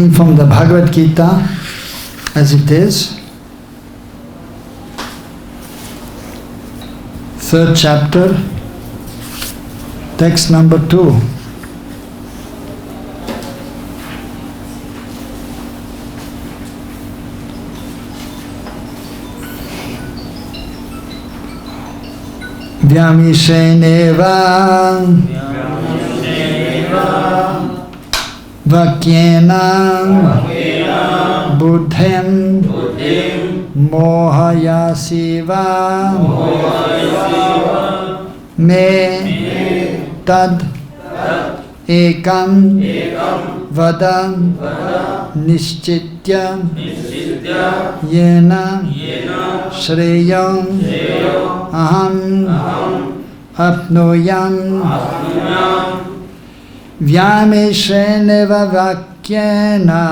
Reading from the Bhagavad-gītā as it is, 3rd chapter, text number 2. Vyāmiśreṇeva vākyena buddhiṁ mohayasīva me tad ekam vada niścitya yena śreyo aham āpnuyām vyāmiśreṇeva vākyena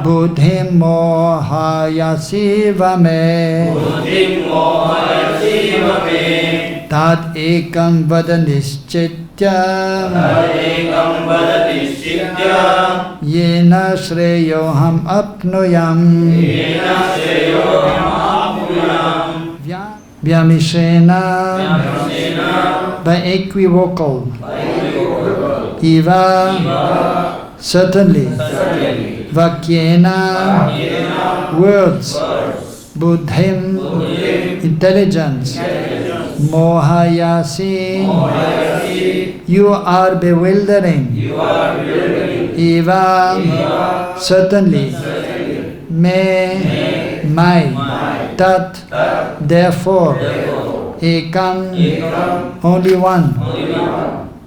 buddhiṁ mohayasīva me tad ekam vada niścitya yena śreyo aham āpnuyām vyāmiśreṇa by equivocal, eva certainly, vākyena words, buddhim intelligence, mohayasi you are bewildering, eva certainly, me my, tat therefore, ekam only one,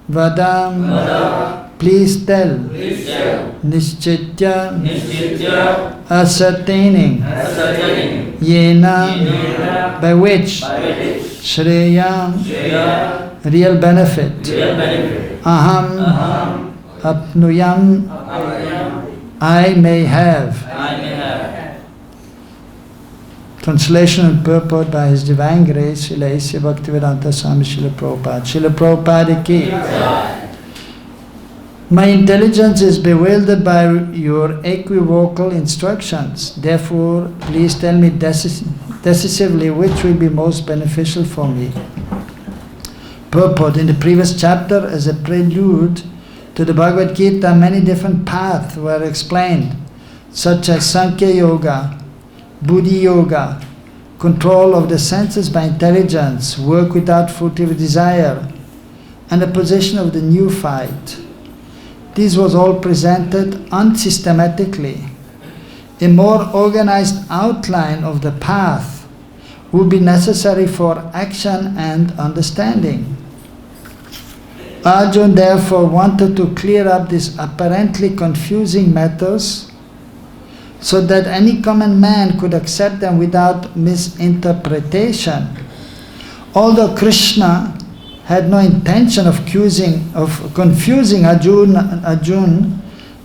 vada please tell, niścitya ascertaining, yena by which, śreyaḥ real benefit, aham āpnuyām I may have. Translation and purport by His Divine Grace, Srila Bhaktivedanta Swami Srila Prabhupada. Srila Prabhupada ki. My intelligence is bewildered by your equivocal instructions. Therefore, please tell me decisively which will be most beneficial for me. Purport. In the previous chapter, as a prelude to the Bhagavad-gītā, many different paths were explained, such as sāṅkhya-yoga, buddhi-yoga, control of the senses by intelligence, work without fruitive desire, and the position of the neophyte. This was all presented unsystematically. A more organized outline of the path would be necessary for action and understanding. Arjuna therefore wanted to clear up these apparently confusing matters so that any common man could accept them without misinterpretation. Although Krishna had no intention of confusing Arjuna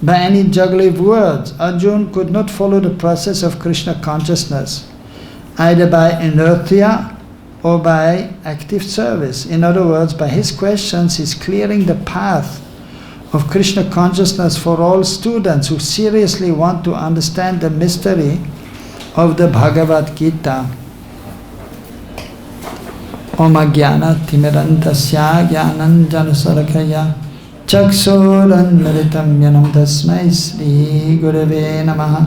by any juggling of words, Arjuna could not follow the process of Krishna consciousness, either by inertia or by active service. In other words, by his questions, he is clearing the path of Krishna consciousness for all students who seriously want to understand the mystery of the Bhagavad-gītā. Om ajnana timirantasya jnananjanasalakaya chaksuranmritam yanam tasmai Sri Gurave Namaha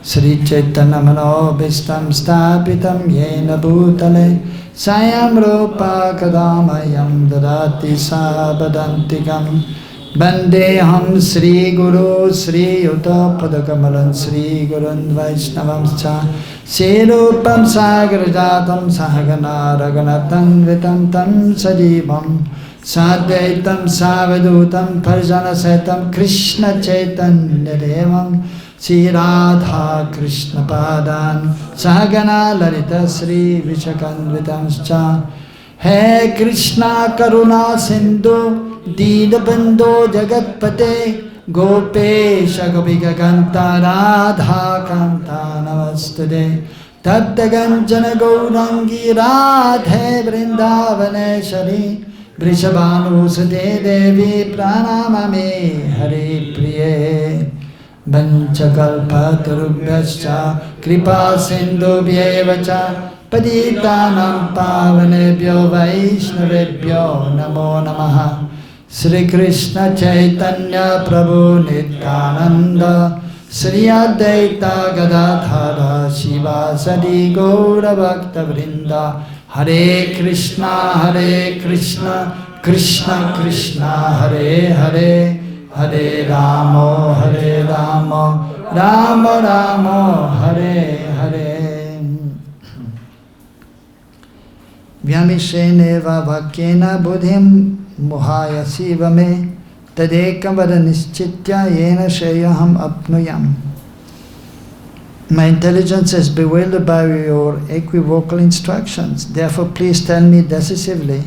Sri Chaitanya Manobhistam Stapitam Yena Bhutale Sayam Rupa Kadamayam Dadati Sabadantikam Vandeham Sri Guru Sri Yuta Padakamalan Sri Gurun Vaishnavamscha Sirupam Sagrajatam Sahagana Raganatam Vitam Tam Sajivam Sadvaitam Savadutam Parjana Setam Krishna Chaitanya Devam Sri Radha Krishna Padan Sahagana Lalita Sri Vishakan Vitamscha He Krishna Karuna Sindhu Dīnabandho Jagatpate Gopesha Gopika Kanta Radha Kanta Namastude Tatta Ganjana Gaurangi Radhe Vrindavaneshari Vrishabhanusate Devi Pranamami Hari Priye Vanchakalpatarubhyascha Kripa Sindhubhyevacha Patitanam Pavanebhyo Vaishnavebhyo Namo Namaha Sri Krishna Chaitanya Prabhu Nityananda Sri Advaita Gadadhara Shivasadi Gaura Bhakta Vrinda Hare Krishna Krishna Krishna Hare Hare Hare Rama Rama Rama Hare Hare vyāmiśreṇeva vākyena buddhiṁ mohayasīva me tadekam vada niścitya yena śreyaḥ āpnuyām. My intelligence is bewildered by your equivocal instructions. Therefore, please tell me decisively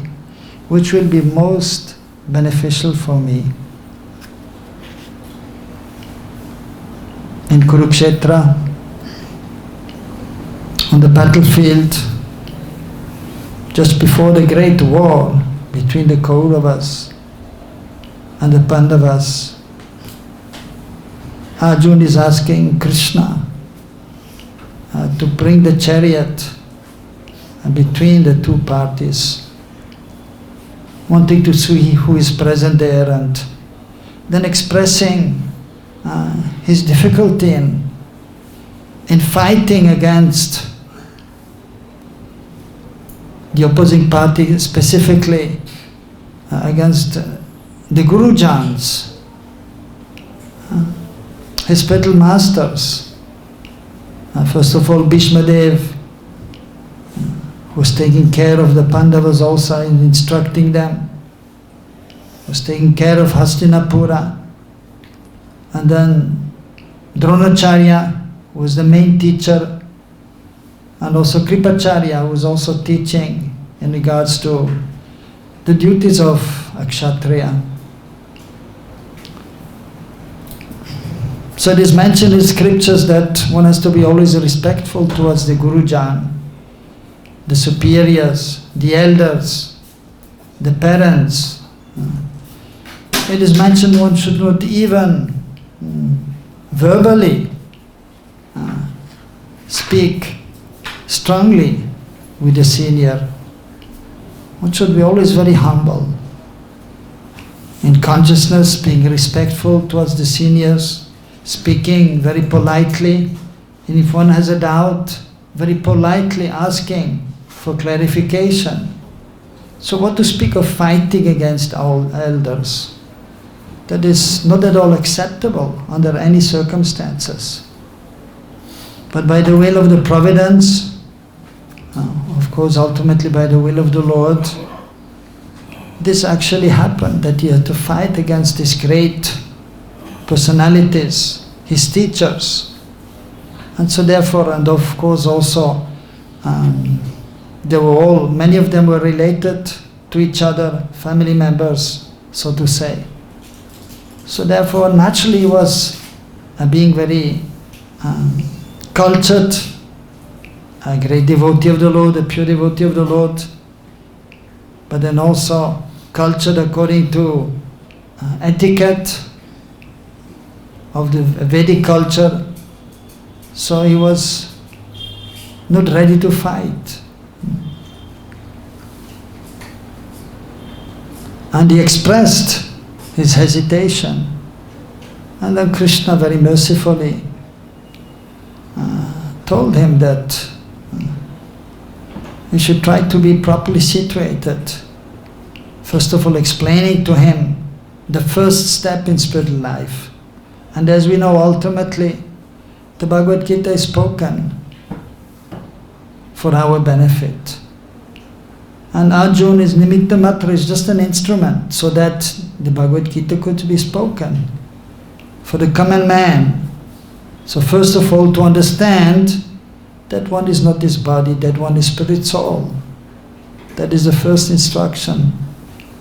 which will be most beneficial for me. In Kurukshetra, on the battlefield, just before the great war between the Kauravas and the Pandavas, Arjuna is asking Krishna to bring the chariot between the two parties, wanting to see who is present there, and then expressing his difficulty in fighting against the opposing party, specifically against the Gurujans, his spiritual masters. First of all, Bhishmadev, who was taking care of the Pandavas also in instructing them, was taking care of Hastinapura. And then Dronacharya, who was the main teacher, and also Kripacharya, who was also teaching in regards to the duties of a Kshatriya. So it is mentioned in scriptures that one has to be always respectful towards the Gurujan, the superiors, the elders, the parents. It is mentioned one should not even verbally speak strongly with the senior. One should be always very humble. In consciousness, being respectful towards the seniors, speaking very politely, and if one has a doubt, very politely asking for clarification. So what to speak of fighting against our elders? That is not at all acceptable under any circumstances. But by the will of the providence, of course ultimately by the will of the Lord, this actually happened, that he had to fight against these great personalities, his teachers. And so therefore, and of course also, many of them were related to each other, family members, so to say. So therefore, naturally he was being very cultured, a great devotee of the Lord, a pure devotee of the Lord, but then also cultured according to etiquette of the Vedic culture. So he was not ready to fight. And he expressed his hesitation. And then Krishna very mercifully told him that he should try to be properly situated. First of all, explaining to him the first step in spiritual life. And as we know, ultimately, the Bhagavad-gītā is spoken for our benefit. And Arjuna is nimitta matra, is just an instrument so that the Bhagavad-gītā could be spoken for the common man. So first of all, to understand that one is not this body, that one is spirit soul. That is the first instruction.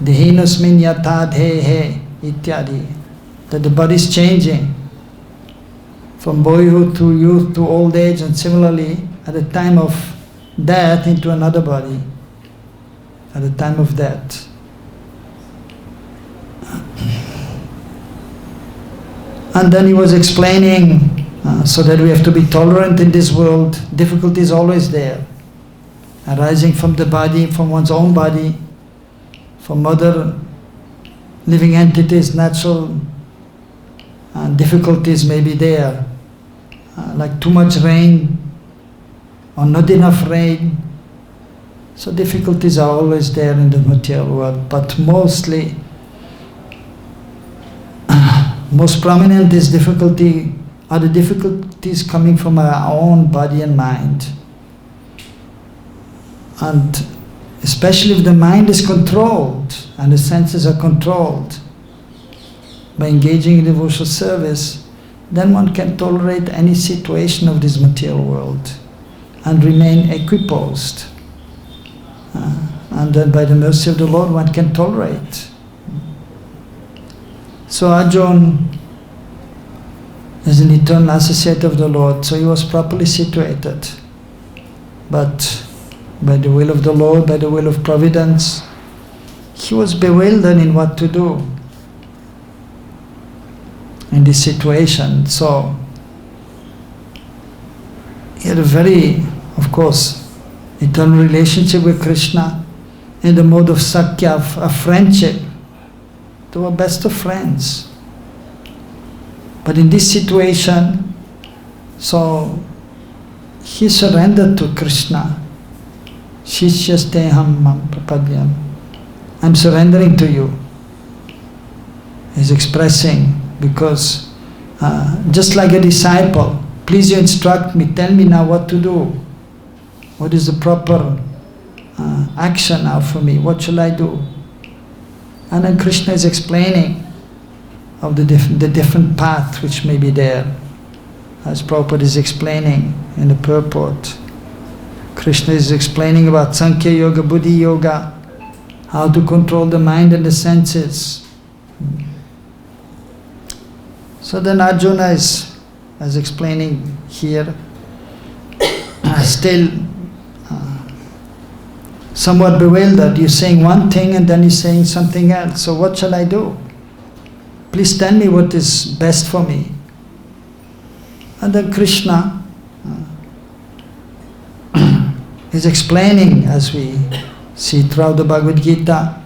Dehinasmin yatha dhehe ityadi. That the body is changing from boyhood to youth to old age, and similarly at the time of death into another body, at the time of death. And then he was explaining so that we have to be tolerant in this world. Difficulty is always there, arising from the body, from one's own body, from other living entities, natural difficulties may be there, like too much rain or not enough rain. So difficulties are always there in the material world, but mostly, most prominent is difficulty, are the difficulties coming from our own body and mind. And especially if the mind is controlled and the senses are controlled by engaging in devotional service, then one can tolerate any situation of this material world and remain equiposed. And then by the mercy of the Lord one can tolerate. So Arjuna is an eternal associate of the Lord, so he was properly situated. But by the will of the Lord, by the will of providence, he was bewildered in what to do in this situation. So he had a very, of course, eternal relationship with Krishna in the mode of sāṅkhya, of friendship. They were best of friends. But in this situation, so he surrendered to Krishna. Shishyasteham mam prapadyam. I'm surrendering to you. He's expressing, because just like a disciple, please you instruct me, tell me now what to do. What is the proper action now for me? What shall I do? And then Krishna is explaining of the different path which may be there. As Purport is explaining in the Purport. Krishna is explaining about sāṅkhya-yoga, buddhi-yoga, how to control the mind and the senses. So then Arjuna is explaining here, still somewhat bewildered. You're saying one thing and then you're saying something else. So what shall I do? Please tell me what is best for me. And then Krishna is explaining, as we see throughout the Bhagavad-gītā,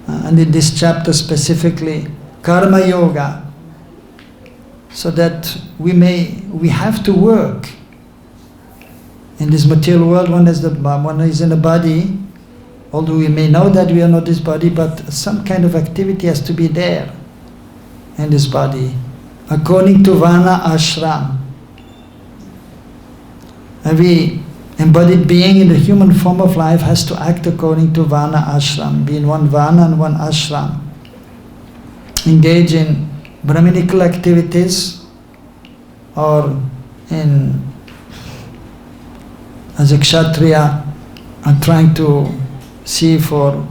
and in this chapter specifically, karma yoga, so that we have to work. In this material world, one is in a body, although we may know that we are not this body, but some kind of activity has to be there in this body, according to vana ashram. Every embodied being in the human form of life has to act according to vana ashram, be in one vana and one ashram. Engage in brahminical activities, or as a kshatriya, and trying to see for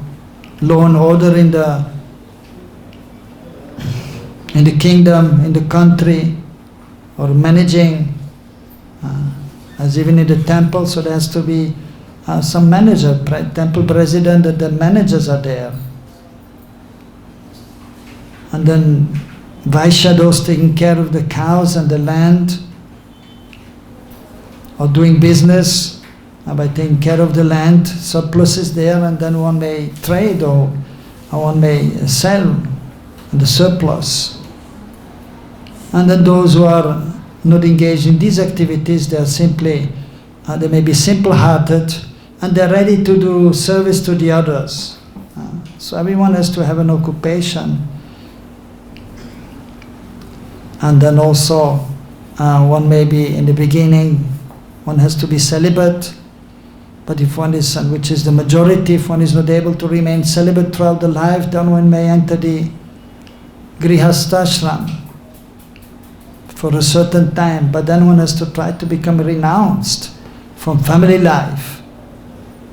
law and order in the kingdom, in the country, or managing, as even in the temple, so there has to be some manager, temple president, and the managers are there. And then Vaishyados taking care of the cows and the land, or doing business by taking care of the land. Surplus is there, and then one may trade or one may sell the surplus. And then those who are not engaged in these activities, they are simply, they may be simple-hearted, and they are ready to do service to the others. So everyone has to have an occupation. And then also, one may be in the beginning, one has to be celibate, but if one is, which is the majority, if one is not able to remain celibate throughout the life, then one may enter the grihastashram for a certain time, but then one has to try to become renounced from family life.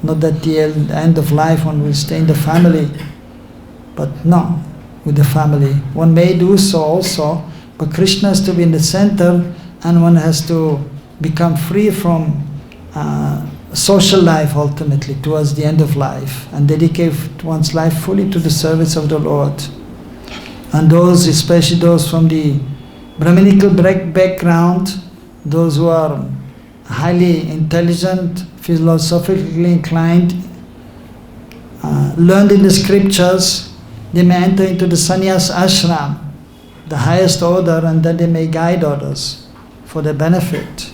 Not that the end of life one will stay in the family, but no, with the family. One may do so also, but Krishna has to be in the center, and one has to become free from social life ultimately towards the end of life, and dedicate one's life fully to the service of the Lord. And those, especially those from the Brahminical background, those who are highly intelligent, philosophically inclined, learned in the scriptures, they may enter into the sannyas ashram, the highest order, and then they may guide others for their benefit.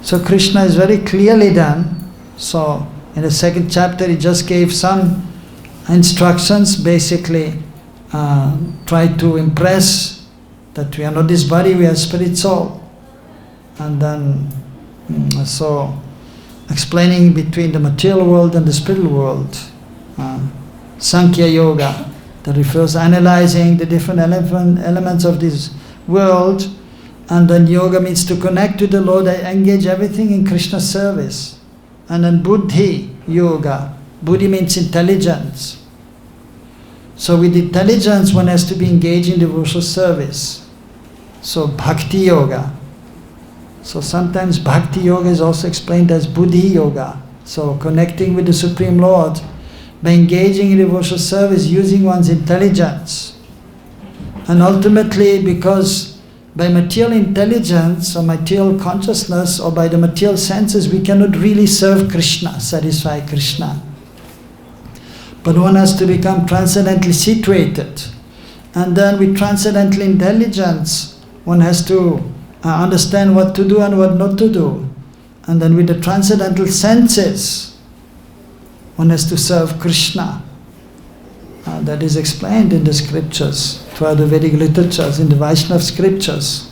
So Krishna is very clearly done. So in the second chapter he just gave some instructions, basically try to impress that we are not this body, we are spirit soul. And then so explaining between the material world and the spiritual world. Sāṅkhya-yoga, that refers to analyzing the different elements of this world. And then yoga means to connect with the Lord, engage everything in Krishna's service. And then buddhi-yoga. Buddhi means intelligence. So with intelligence one has to be engaged in devotional service. So bhakti-yoga. So sometimes bhakti-yoga is also explained as buddhi-yoga. So connecting with the Supreme Lord by engaging in devotional service, using one's intelligence. And ultimately, because by material intelligence or material consciousness or by the material senses, we cannot really serve Krishna, satisfy Krishna. But one has to become transcendently situated. And then with transcendental intelligence, one has to understand what to do and what not to do. And then with the transcendental senses, one has to serve Krishna. That is explained in the scriptures, throughout the Vedic literatures, in the Vaishnava scriptures.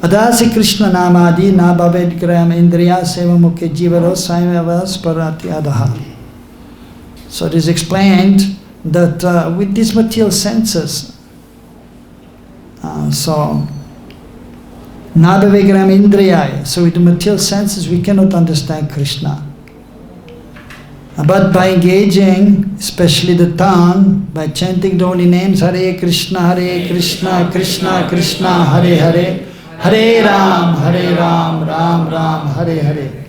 Adasi Krishna namadi na vyāmiśreṇa indriya seva mukhe jivaro sāṅkhya-yoga sparati adaha. So it is explained that with these material senses, so na vyāmiśreṇa indriya, so with the material senses we cannot understand Krishna. But by engaging, especially the tongue, by chanting the holy names, Hare Krishna, Krishna Krishna, Hare Hare, Hare Ram, Ram Ram, Hare Hare.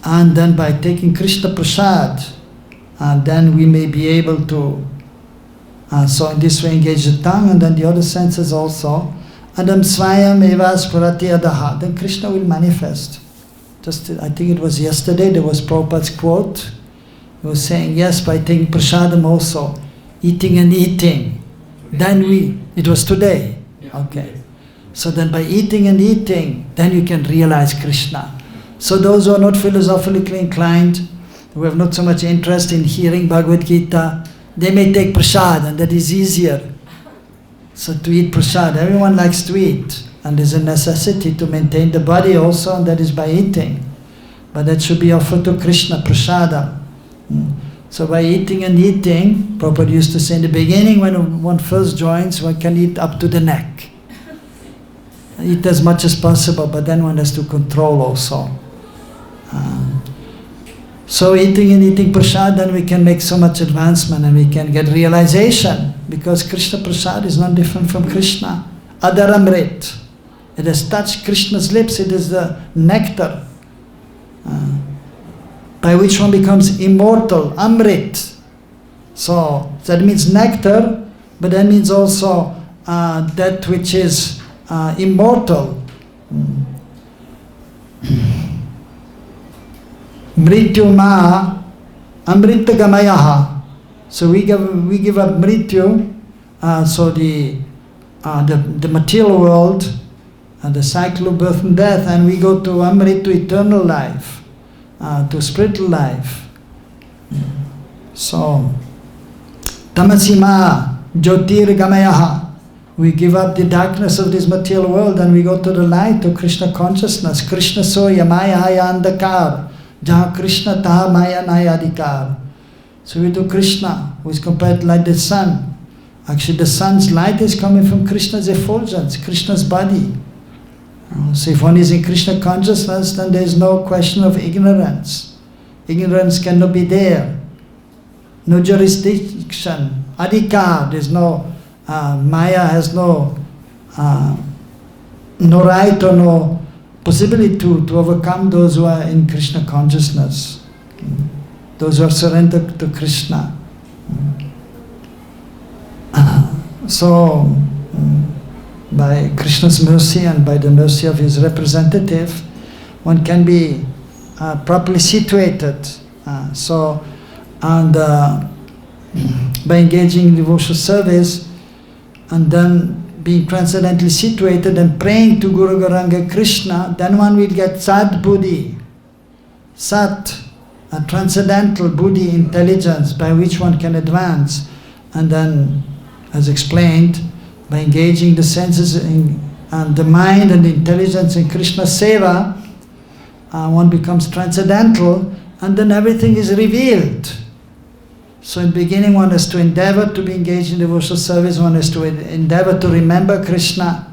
And then by taking Krishna Prasad, then we may be able to, so in this way engage the tongue and then the other senses also. And then vyāmiśreṇeva spurati adaha, then Krishna will manifest. Just, I think it was yesterday, there was Prabhupada's quote. He was saying, yes, by taking prasadam also, eating and eating, then it was today. Okay. So then by eating and eating, then you can realize Krishna. So those who are not philosophically inclined, who have not so much interest in hearing Bhagavad-gītā, they may take prasad, and that is easier. So to eat prasad, everyone likes to eat. And there's a necessity to maintain the body also, and that is by eating. But that should be offered to Krishna, prasadam. So by eating and eating, Prabhupada used to say in the beginning, when one first joins, one can eat up to the neck. Eat as much as possible, but then one has to control also. So eating and eating prasad, then we can make so much advancement and we can get realization, because Krishna prasad is not different from Krishna. Adaramrit. It has touched Krishna's lips, it is the nectar by which one becomes immortal, amrit. So that means nectar, but that means also that which is immortal. Mrityu ma amrita gamayaha. So we give up mrityu, so the material world, the cycle of birth and death, and we go to amrit, to eternal life, to spiritual life. So tamasima jyotir gamayaha. We give up the darkness of this material world and we go to the light, to Krishna consciousness. Krishna soya maya haya andakar, jaha Krishna taha maya nayadikar. So we do Krishna, who is compared like the sun. Actually the sun's light is coming from Krishna's effulgence, Krishna's body. So if one is in Krishna consciousness, then there is no question of ignorance. Ignorance cannot be there. No jurisdiction, adhikar, there is no, Maya has no right or no possibility to overcome those who are in Krishna consciousness, those who are surrendered to Krishna. So, by Krishna's mercy and by the mercy of his representative, one can be properly situated. By engaging in devotional service and then being transcendently situated and praying to Guru Gauranga Krishna, then one will get Sat Buddhi. Sat, a transcendental Buddhi intelligence by which one can advance. And then, as explained, by engaging the senses and the mind and the intelligence in Krishna Seva, one becomes transcendental, and then everything is revealed. So in the beginning one has to endeavor to be engaged in devotional service, one has to endeavor to remember Krishna,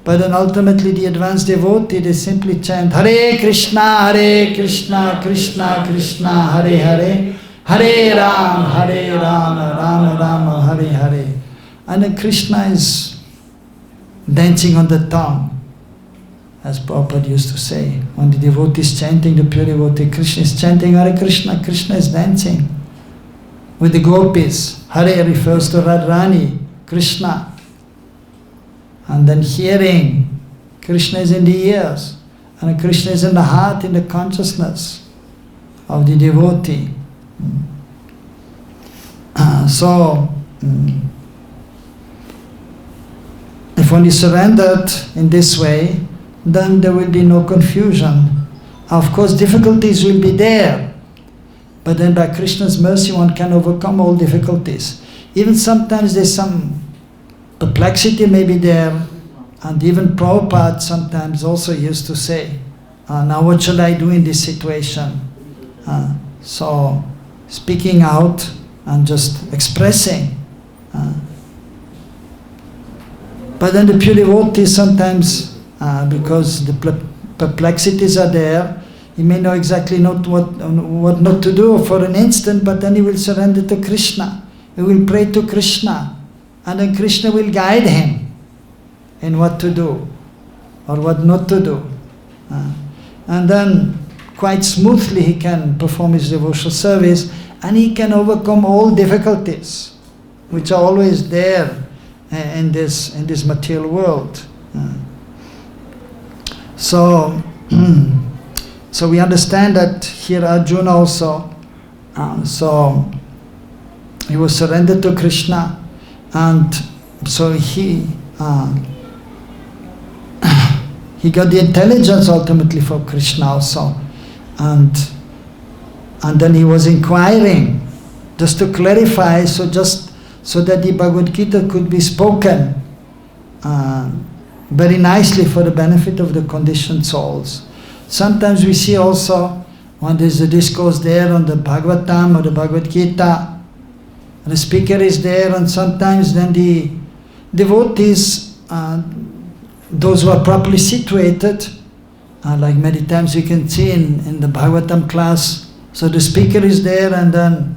but then ultimately the advanced devotee, they simply chant Hare Krishna, Krishna Krishna, Hare Hare, Hare Ram, Ram Ram, Hare Hare. And then Krishna is dancing on the tongue, as Prabhupada used to say. When the devotee is chanting, the pure devotee, Krishna is chanting Hare Krishna, Krishna is dancing with the gopis. Hare refers to Radharani, Krishna. And then hearing, Krishna is in the ears, and Krishna is in the heart, in the consciousness of the devotee. If one is surrendered in this way, then there will be no confusion. Of course, difficulties will be there, but then by Krishna's mercy one can overcome all difficulties. Even sometimes there's some perplexity may be there, and even Prabhupada sometimes also used to say, now what should I do in this situation? So speaking out and just expressing. But then the pure devotee sometimes, because the perplexities are there, he may know exactly not what not to do for an instant, but then he will surrender to Krishna. He will pray to Krishna, and then Krishna will guide him in what to do or what not to do. And then quite smoothly he can perform his devotional service, and he can overcome all difficulties which are always there in this material world. So we understand that here Arjuna also, so he was surrendered to Krishna, and so he got the intelligence ultimately for Krishna also, and then he was inquiring just to clarify, so that the Bhagavad-gītā could be spoken very nicely for the benefit of the conditioned souls. Sometimes we see also when there's a discourse there on the Bhagavatam or the Bhagavad-gītā, and the speaker is there, and sometimes then the devotees, those who are properly situated, like many times you can see in the Bhagavatam class, so the speaker is there, and then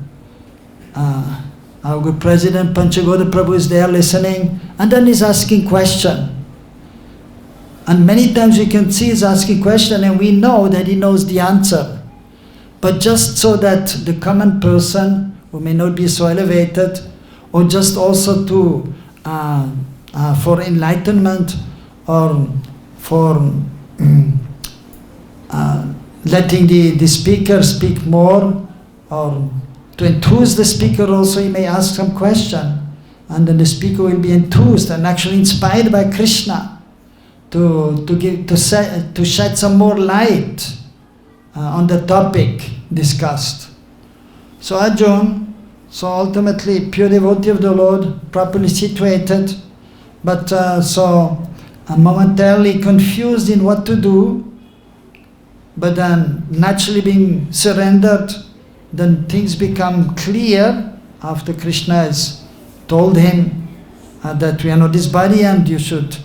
our good President Panchagoda Prabhu is there listening, and then he's asking question. And many times we can see he's asking question, and we know that he knows the answer. But just so that the common person who may not be so elevated, or just also to for enlightenment, or for letting the speaker speak more, or to enthuse the speaker also, he may ask some question, and then the speaker will be enthused and actually inspired by Krishna to shed some more light on the topic discussed. So Arjuna, so ultimately pure devotee of the Lord, properly situated, but momentarily confused in what to do, but then naturally being surrendered, then things become clear after Krishna has told him that we are not this body, and you should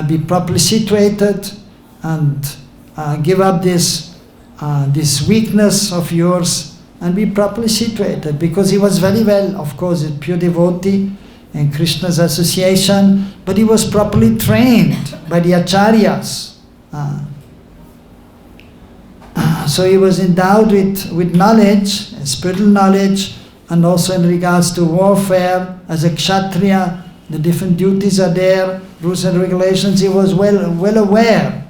be properly situated and give up this weakness of yours and be properly situated, because he was very well, of course, a pure devotee in Krishna's association, but he was properly trained by the acharyas. So he was endowed with knowledge, spiritual knowledge, and also in regards to warfare, as a kshatriya, the different duties are there, rules and regulations, he was well aware.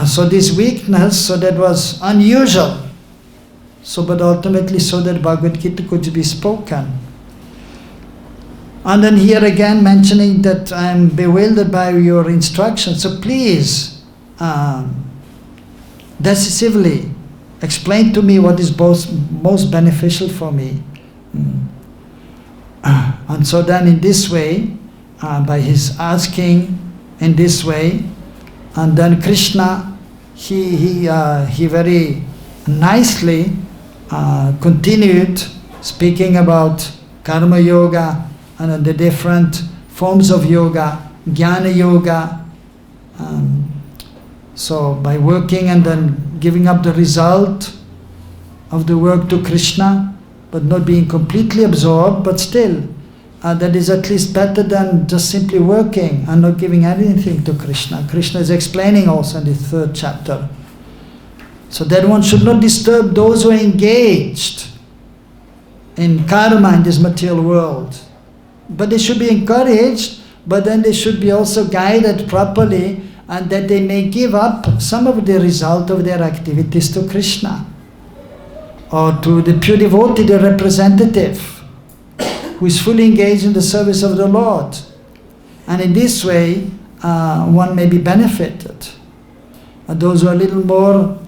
So this weakness, so that was unusual. So, but ultimately so that Bhagavad-gītā could be spoken. And then here again mentioning that I am bewildered by your instructions. So please, decisively, explain to me what is most beneficial for me. And so then in this way, by his asking in this way, and then Krishna, he very nicely continued speaking about karma yoga and the different forms of yoga, jnana yoga. So by working and then giving up the result of the work to Krishna, but not being completely absorbed, but still, that is at least better than just simply working and not giving anything to Krishna. Krishna is explaining also in the 3rd chapter. So that one should not disturb those who are engaged in karma in this material world. But they should be encouraged, but then they should be also guided properly, and that they may give up some of the result of their activities to Krishna, or to the pure devotee, the representative, who is fully engaged in the service of the Lord. And in this way, one may be benefited. Those who are a little more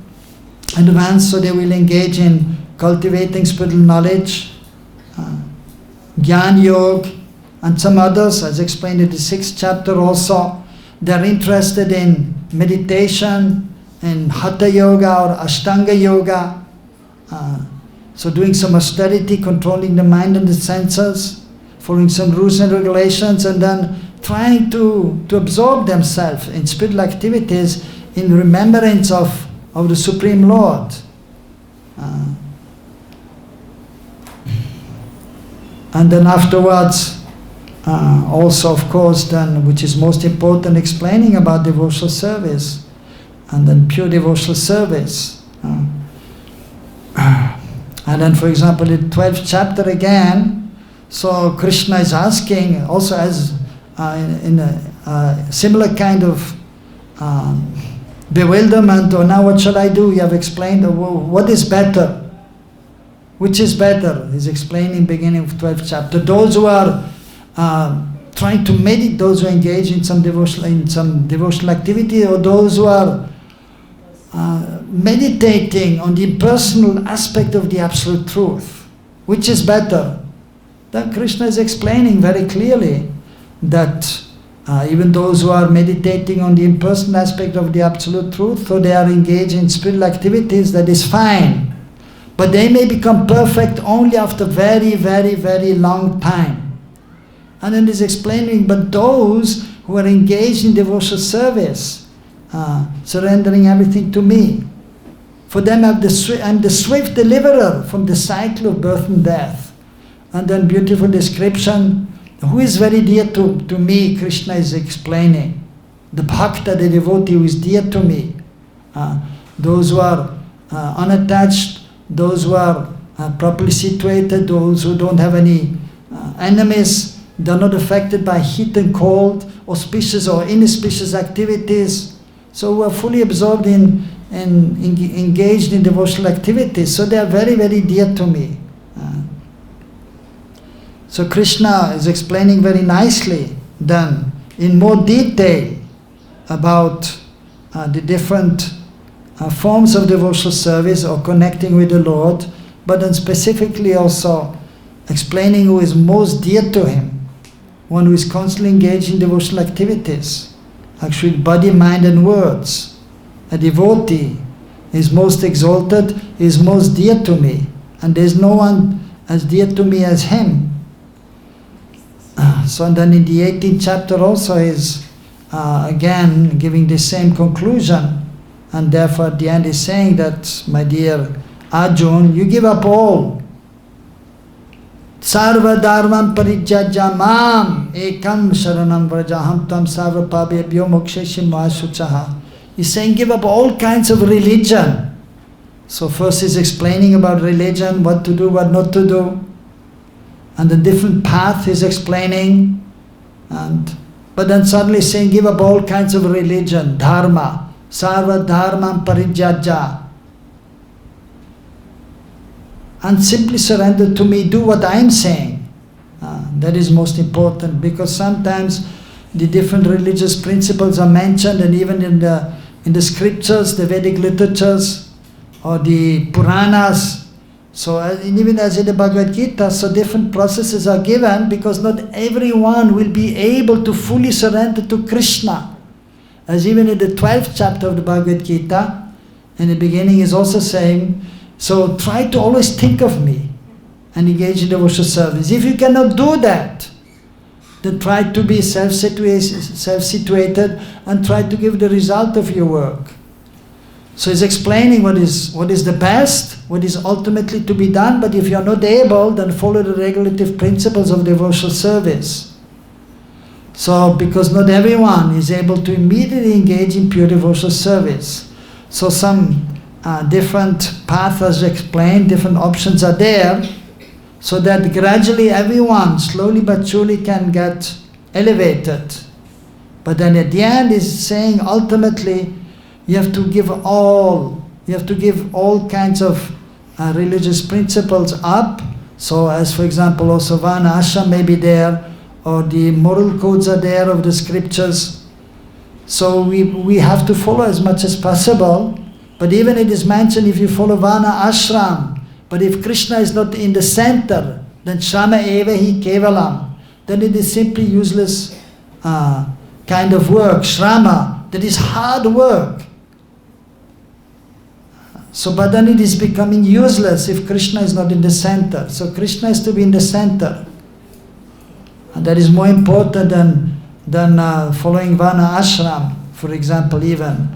advanced, so they will engage in cultivating spiritual knowledge, Jnana Yoga, and some others, as explained in the 6th chapter also. They are interested in meditation, in Hatha Yoga or Ashtanga Yoga. So doing some austerity, controlling the mind and the senses, following some rules and regulations, and then trying to absorb themselves in spiritual activities in remembrance of the Supreme Lord. And then afterwards, also of course then, which is most important, explaining about devotional service, and then pure devotional service. And then, for example, in the 12th chapter again, so Krishna is asking, also as in a similar kind of bewilderment, or now what shall I do? You have explained, what is better? Which is better? He's explaining beginning of 12th chapter. Those who are trying to meditate, those who engage in some devotional activity, or those who are meditating on the impersonal aspect of the absolute truth. Which is better? Then Krishna is explaining very clearly that even those who are meditating on the impersonal aspect of the absolute truth, so they are engaged in spiritual activities, that is fine. But they may become perfect only after very, very, very long time. And then he's explaining, but those who are engaged in devotional service, surrendering everything to me, for them I'm the swift deliverer from the cycle of birth and death. And then beautiful description, who is very dear to me, Krishna is explaining. The bhakta, the devotee who is dear to me. Those who are unattached, those who are properly situated, those who don't have any enemies, they're not affected by heat and cold, auspicious or inauspicious activities. So who are fully absorbed in engaged in devotional activities. So they are very, very dear to me. So Krishna is explaining very nicely then in more detail about the different forms of devotional service or connecting with the Lord, but then specifically also explaining who is most dear to him, one who is constantly engaged in devotional activities, actually body, mind and words. A devotee is most exalted, is most dear to me, and there is no one as dear to me as him. So then in the 18th chapter also is again giving the same conclusion, and therefore at the end is saying that, my dear Arjun, you give up all. Sarva dharman parijajya mam ekam sharanam vrajaham tam sarva pabebhyo moksheshim mahasuchaha. He's saying give up all kinds of religion. So first he's explaining about religion, what to do, what not to do. and the different path he's explaining, but then suddenly saying, give up all kinds of religion, dharma, sarva dharmam parijajya, and simply surrender to me, do what I am saying. That is most important, because sometimes the different religious principles are mentioned, and even in the scriptures, the Vedic literatures, or the Puranas. So even as in the Bhagavad-gītā, so different processes are given, because not everyone will be able to fully surrender to Krishna. As even in the 12th chapter of the Bhagavad-gītā, in the beginning is also saying, so try to always think of me and engage in devotional service. If you cannot do that, then try to be self-situated and try to give the result of your work. So he's explaining what is the best, what is ultimately to be done, but if you're not able, then follow the regulative principles of devotional service. So, because not everyone is able to immediately engage in pure devotional service. So some different paths as explained, different options are there, so that gradually everyone, slowly but surely, can get elevated. But then at the end is saying ultimately, you have to give all kinds of religious principles up. So as for example, also Varna Ashram may be there, or the moral codes are there of the scriptures. So we have to follow as much as possible. But even it is mentioned, if you follow Varna Ashram, but if Krishna is not in the center, then Shrama eva hi kevalam, then it is simply useless kind of work. Shrama, that is hard work. So, but then it is becoming useless if Krishna is not in the center. So Krishna has to be in the center. And that is more important than following Varna Ashram, for example, even.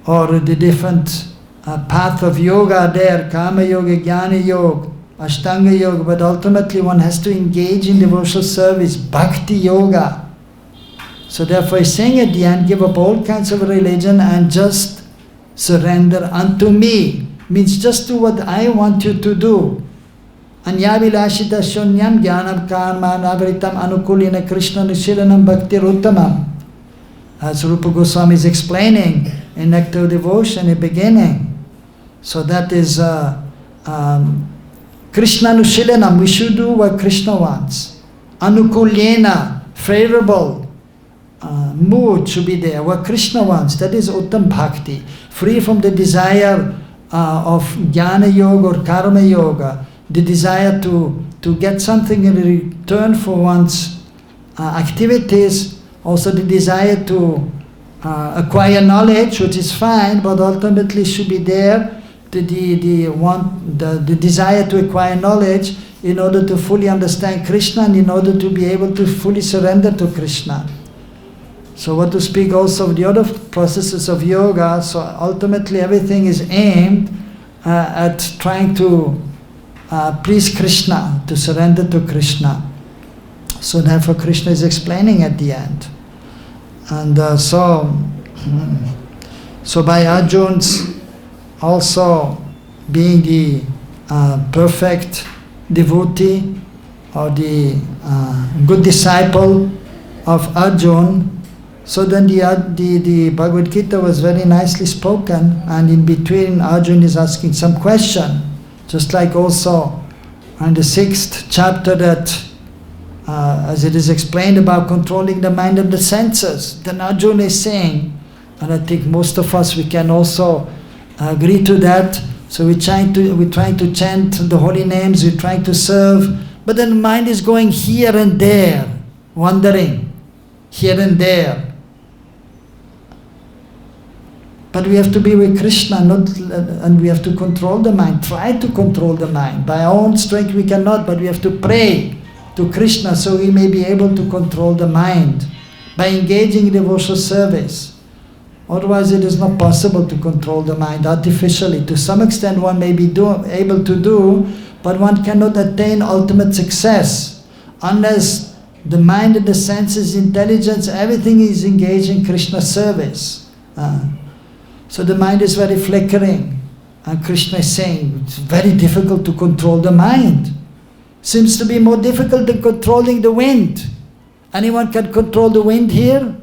Or the different path of yoga there, kama yoga, jnana yoga, ashtanga yoga, but ultimately one has to engage in devotional service, bhakti yoga. So therefore he's saying at the end, give up all kinds of religion and just surrender unto me. Means just do what I want you to do. Anyavilashita shunyam jnanam karma navritam anukulina krishna nishiranam bhaktir uttamam. As Rupa Goswami is explaining in Nectar of Devotion in the beginning. So that is Krishna Nushilanam. We should do what Krishna wants. Anukulyena, favorable mood should be there. What Krishna wants, that is Uttam Bhakti. Free from the desire of Jnana Yoga or Karma Yoga. The desire to get something in return for one's activities. Also the desire to acquire knowledge, which is fine, but ultimately should be there. The desire to acquire knowledge in order to fully understand Krishna and in order to be able to fully surrender to Krishna. So what to speak also of the other processes of yoga, so ultimately everything is aimed at trying to please Krishna, to surrender to Krishna. So therefore Krishna is explaining at the end. And so by Arjun's also being the perfect devotee or the good disciple of Arjun, so then the Bhagavad-gītā was very nicely spoken, and in between Arjun is asking some question, just like also in the 6th chapter that as it is explained about controlling the mind and the senses, then Arjun is saying, and I think most of us we can also agree to that. So we're trying to chant the holy names, we're trying to serve, but then the mind is going here and there, wandering here and there. But we have to be with Krishna, and we have to control the mind, try to control the mind. By our own strength we cannot, but we have to pray to Krishna so we may be able to control the mind by engaging in devotional service. Otherwise it is not possible to control the mind artificially. To some extent one may be able to do, but one cannot attain ultimate success unless the mind and the senses, intelligence, everything is engaged in Krishna's service. So the mind is very flickering, and Krishna is saying it's very difficult to control the mind. Seems to be more difficult than controlling the wind. Anyone can control the wind here?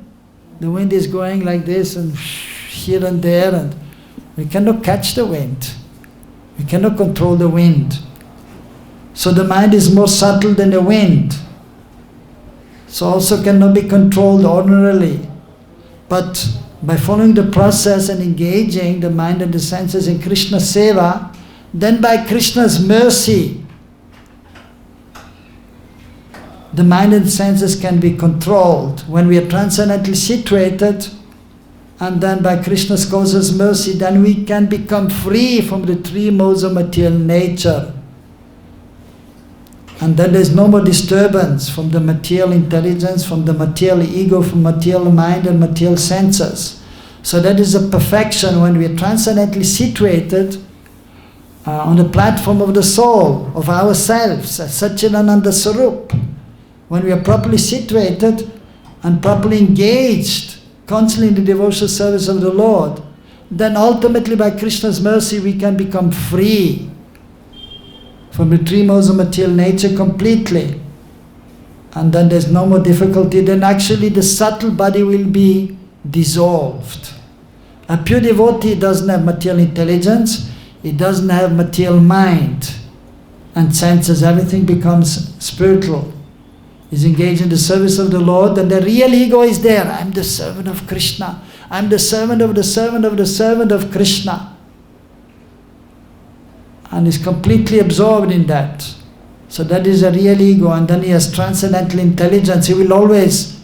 The wind is going like this and here and there, and we cannot catch the wind. We cannot control the wind. So the mind is more subtle than the wind. So also cannot be controlled ordinarily. But by following the process and engaging the mind and the senses in Krishna seva, then by Krishna's mercy, the mind and senses can be controlled. When we are transcendently situated, and then by Krishna's causeless mercy, then we can become free from the three modes of material nature. And then there is no more disturbance from the material intelligence, from the material ego, from material mind and material senses. So that is a perfection when we are transcendently situated on the platform of the soul, of ourselves, as Satchidananda Sarup. When we are properly situated and properly engaged, constantly in the devotional service of the Lord, then ultimately by Krishna's mercy we can become free from the three modes of material nature completely. And then there's no more difficulty. Then actually the subtle body will be dissolved. A pure devotee doesn't have material intelligence, he doesn't have material mind and senses, everything becomes spiritual. He's engaged in the service of the Lord, and the real ego is there. I'm the servant of Krishna. I'm the servant of the servant of the servant of Krishna. And he's completely absorbed in that. So that is a real ego, and then he has transcendental intelligence. He will always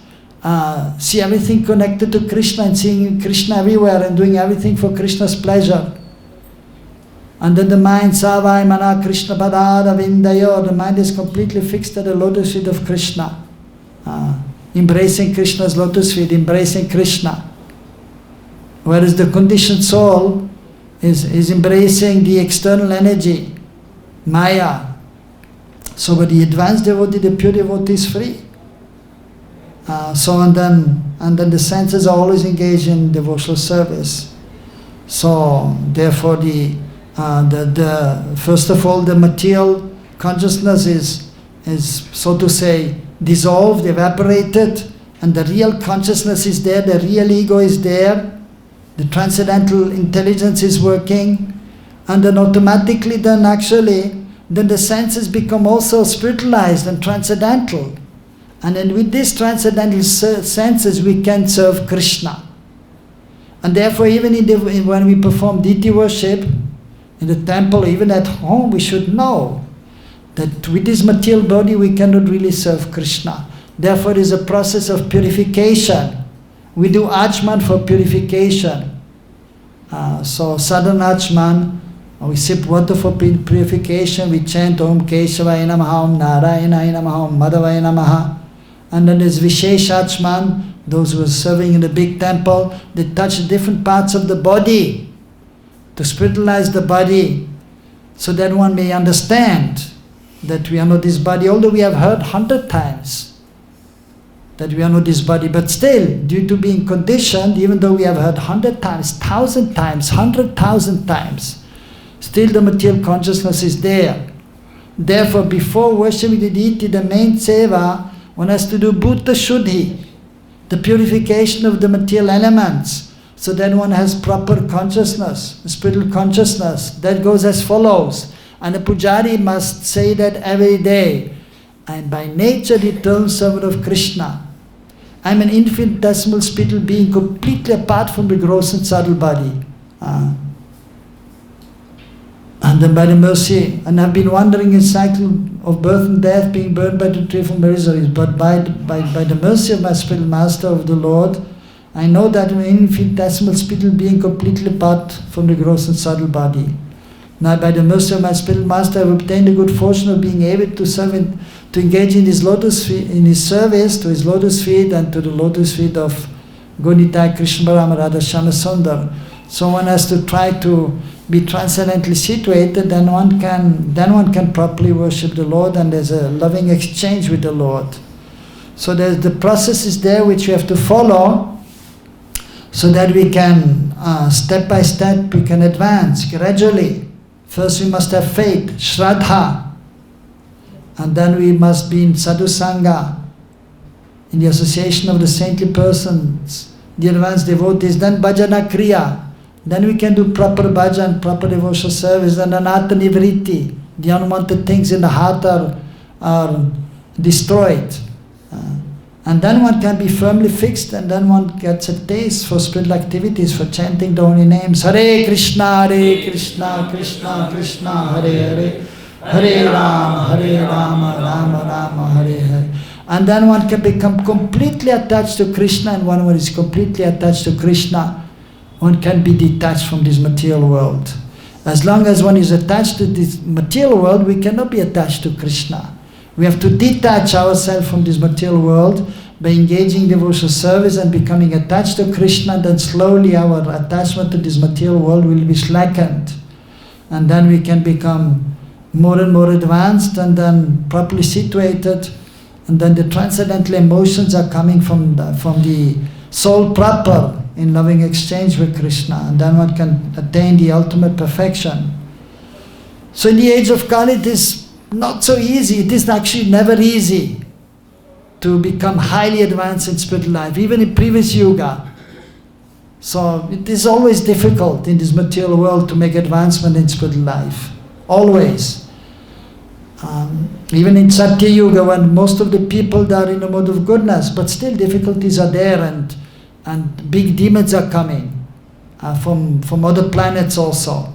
see everything connected to Krishna and seeing Krishna everywhere and doing everything for Krishna's pleasure. And then the mind, savai mana Krishna padada vindayo, the mind is completely fixed at the lotus feet of Krishna. Embracing Krishna's lotus feet, embracing Krishna. Whereas the conditioned soul is embracing the external energy, maya. So but the advanced devotee, the pure devotee is free. And then the senses are always engaged in devotional service. So therefore first of all the material consciousness is so to say dissolved, evaporated, and the real consciousness is there, the real ego is there, the transcendental intelligence is working, and then automatically then the senses become also spiritualized and transcendental. And then with these transcendental senses we can serve Krishna. And therefore even when we perform deity worship, in the temple, even at home, we should know that with this material body we cannot really serve Krishna. Therefore it is a process of purification. We do achman for purification. So sadhana achman, we sip water for purification, we chant Om Keshavaya Namaha, Om Narayana Namaha, Om Madhavaya Namaha. And then there's Vishesh achman, those who are serving in the big temple, they touch different parts of the body to spiritualize the body, so that one may understand that we are not this body, although we have heard 100 times that we are not this body, but still, due to being conditioned, even though we have heard 100 times, 1,000 times, 100,000 times, still the material consciousness is there. Therefore, before worshipping the deity, the main seva, one has to do bhuta shuddhi, the purification of the material elements, so then one has proper consciousness, spiritual consciousness. That goes as follows. And the pujari must say that every day. I am by nature the eternal servant of Krishna. I am an infinitesimal spiritual being completely apart from the gross and subtle body. And then by the mercy, and I have been wandering in cycle of birth and death, being burned by the threefold miseries. But by the mercy of my spiritual master, of the Lord, I know that I'm an infinitesimal spiritual being completely apart from the gross and subtle body. Now by the mercy of my spiritual master I have obtained the good fortune of being able to serve to engage in his lotus feet, in his service to his lotus feet and to the lotus feet of Gonitai Krishna Balaram Radha Shama Sundar. So one has to try to be transcendently situated, then one can properly worship the Lord, and there's a loving exchange with the Lord. So the process is there which we have to follow, so that we can, step by step, we can advance gradually. First we must have faith, shraddha. and then we must be in sadhu sangha, in the association of the saintly persons, the advanced devotees, then bhajana kriya. Then we can do proper bhajan, proper devotional service, and anatta nivritti. The unwanted things in the heart are destroyed. And then one can be firmly fixed, and then one gets a taste for spiritual activities, for chanting the holy names. Hare Krishna, Krishna Krishna, Hare Hare, Hare Rama, Rama Rama, Hare Hare. And then one can become completely attached to Krishna, and when one is completely attached to Krishna, one can be detached from this material world. As long as one is attached to this material world, we cannot be attached to Krishna. We have to detach ourselves from this material world by engaging in devotional service and becoming attached to Krishna. Then slowly our attachment to this material world will be slackened. And then we can become more and more advanced and then properly situated. And then the transcendental emotions are coming from the soul proper in loving exchange with Krishna. And then one can attain the ultimate perfection. So in the age of Kali, it is not so easy. It is actually never easy to become highly advanced in spiritual life, even in previous yuga. So it is always difficult in this material world to make advancement in spiritual life. Always. Even in Satya-yoga, when most of the people are in a mode of goodness, but still difficulties are there, and big demons are coming from other planets also.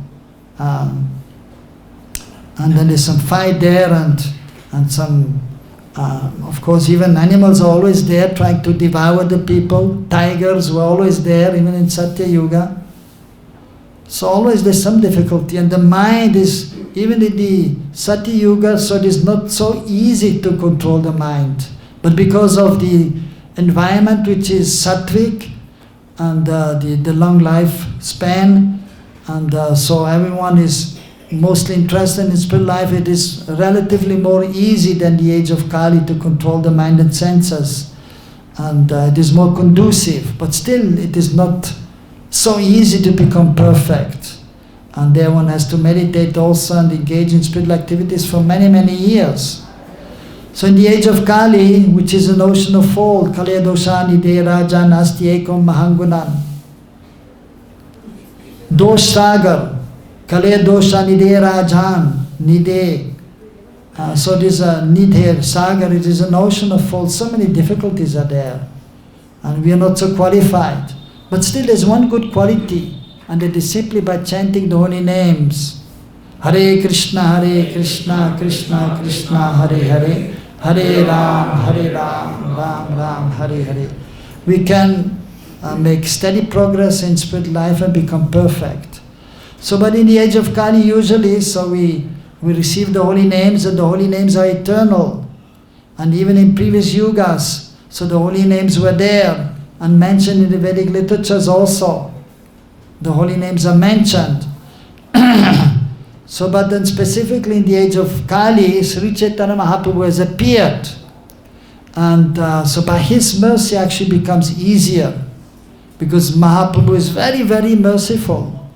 And then there's some fight there, and some, of course, even animals are always there trying to devour the people. Tigers were always there, even in Satya-yoga. So always there's some difficulty, and the mind is, even in the Satya-yoga, so it is not so easy to control the mind. But because of the environment which is sattvic, and the long life span, and so everyone is mostly interested in spiritual life, it is relatively more easy than the age of Kali to control the mind and senses. And it is more conducive, but still it is not so easy to become perfect. And there one has to meditate also and engage in spiritual activities for many, many years. So in the age of Kali, which is an ocean of fault, Kaliya dosha nide raja nasti ekam mahangunan. Dosh sagar, Kaliya dosha nide rajan, nide. So this nidhe, sagar, it is an ocean of fault. So many difficulties are there. And we are not so qualified. But still there's one good quality, and it is simply by chanting the holy names. Hare Krishna, Krishna Krishna, Hare Hare, Hare Ram, Ram, Hare Hare. We can make steady progress in spiritual life and become perfect. So, but in the age of Kali usually, so we receive the holy names, and the holy names are eternal. And even in previous yugas, so the holy names were there, and mentioned in the Vedic literatures also. The holy names are mentioned. So, but then specifically in the age of Kali, Sri Chaitanya Mahaprabhu has appeared. And so by his mercy actually becomes easier. Because Mahaprabhu is very, very merciful.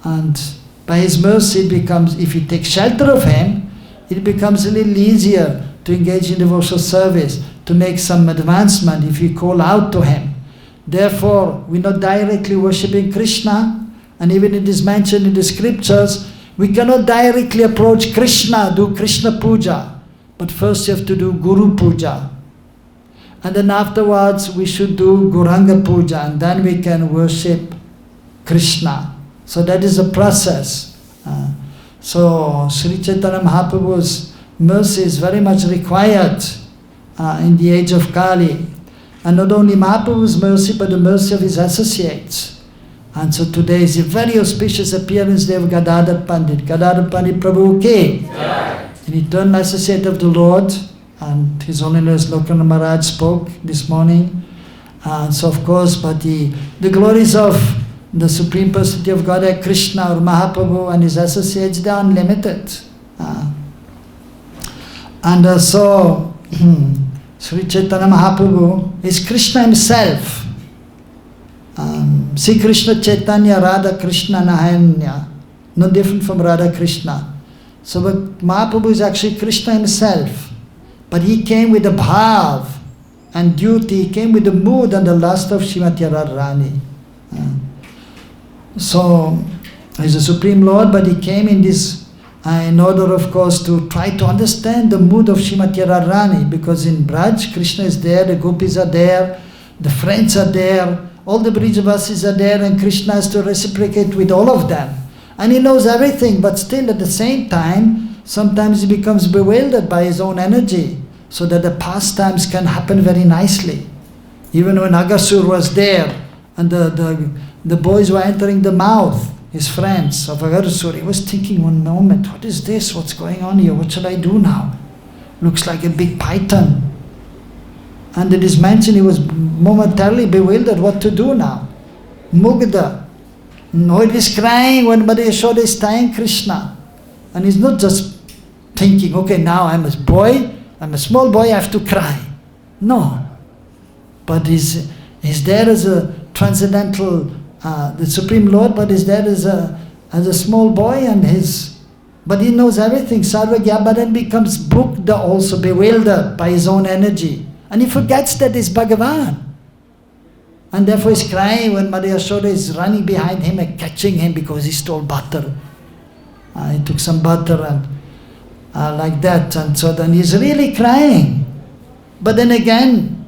And by his mercy it becomes, if you take shelter of him, it becomes a little easier to engage in devotional service, to make some advancement if you call out to him. Therefore, we're not directly worshipping Krishna, and even it is mentioned in the scriptures, we cannot directly approach Krishna, do Krishna puja, but first you have to do Guru puja. And then afterwards we should do Gauranga puja, and then we can worship Krishna. So that is a process. So Sri Chaitanya Mahaprabhu's mercy is very much required in the age of Kali. And not only Mahaprabhu's mercy, but the mercy of his associates. And so today is a very auspicious appearance day of Gadadhar Pandit. Gadadhar Pandit Prabhu Ki, an eternal associate of the Lord, and His Holiness Lokanath Maharaj spoke this morning. And so of course, but the glories of the Supreme Personality of Godhead, Krishna or Mahaprabhu and his associates, they are unlimited. And so Sri Chaitanya Mahaprabhu is Krishna himself. See Krishna Chaitanya, Radha Krishna Nahanya, no different from Radha Krishna. So but Mahaprabhu is actually Krishna himself. But he came with the bhav and duty, he came with the mood and the lust of Srimati Radharani. So he's the Supreme Lord, but he came in this, in order of course to try to understand the mood of Srimati Radharani, because in Braj, Krishna is there, the gopis are there, the friends are there, all the Brijavasis are there, and Krishna has to reciprocate with all of them. And he knows everything, but still at the same time, sometimes he becomes bewildered by his own energy, so that the pastimes can happen very nicely. Even when Agasur was there, and the boys were entering the mouth, his friends of Agasur, he was thinking one moment, what is this? What's going on here? What shall I do now? Looks like a big python. And it is mentioned he was momentarily bewildered what to do now. Mukunda. No, he is crying when Mother Yashoda is tying Krishna. And he's not just thinking, okay, now I'm a boy, I'm a small boy, I have to cry. No. But he's there as a transcendental, the Supreme Lord, but he's there as a small boy, and but he knows everything. Sarvagya, but then becomes Mukunda, also bewildered by his own energy. And he forgets that it's Bhagavan. And therefore he's crying when Mother Yashoda is running behind him and catching him because he stole butter. He took some butter and like that. And so then he's really crying. But then again,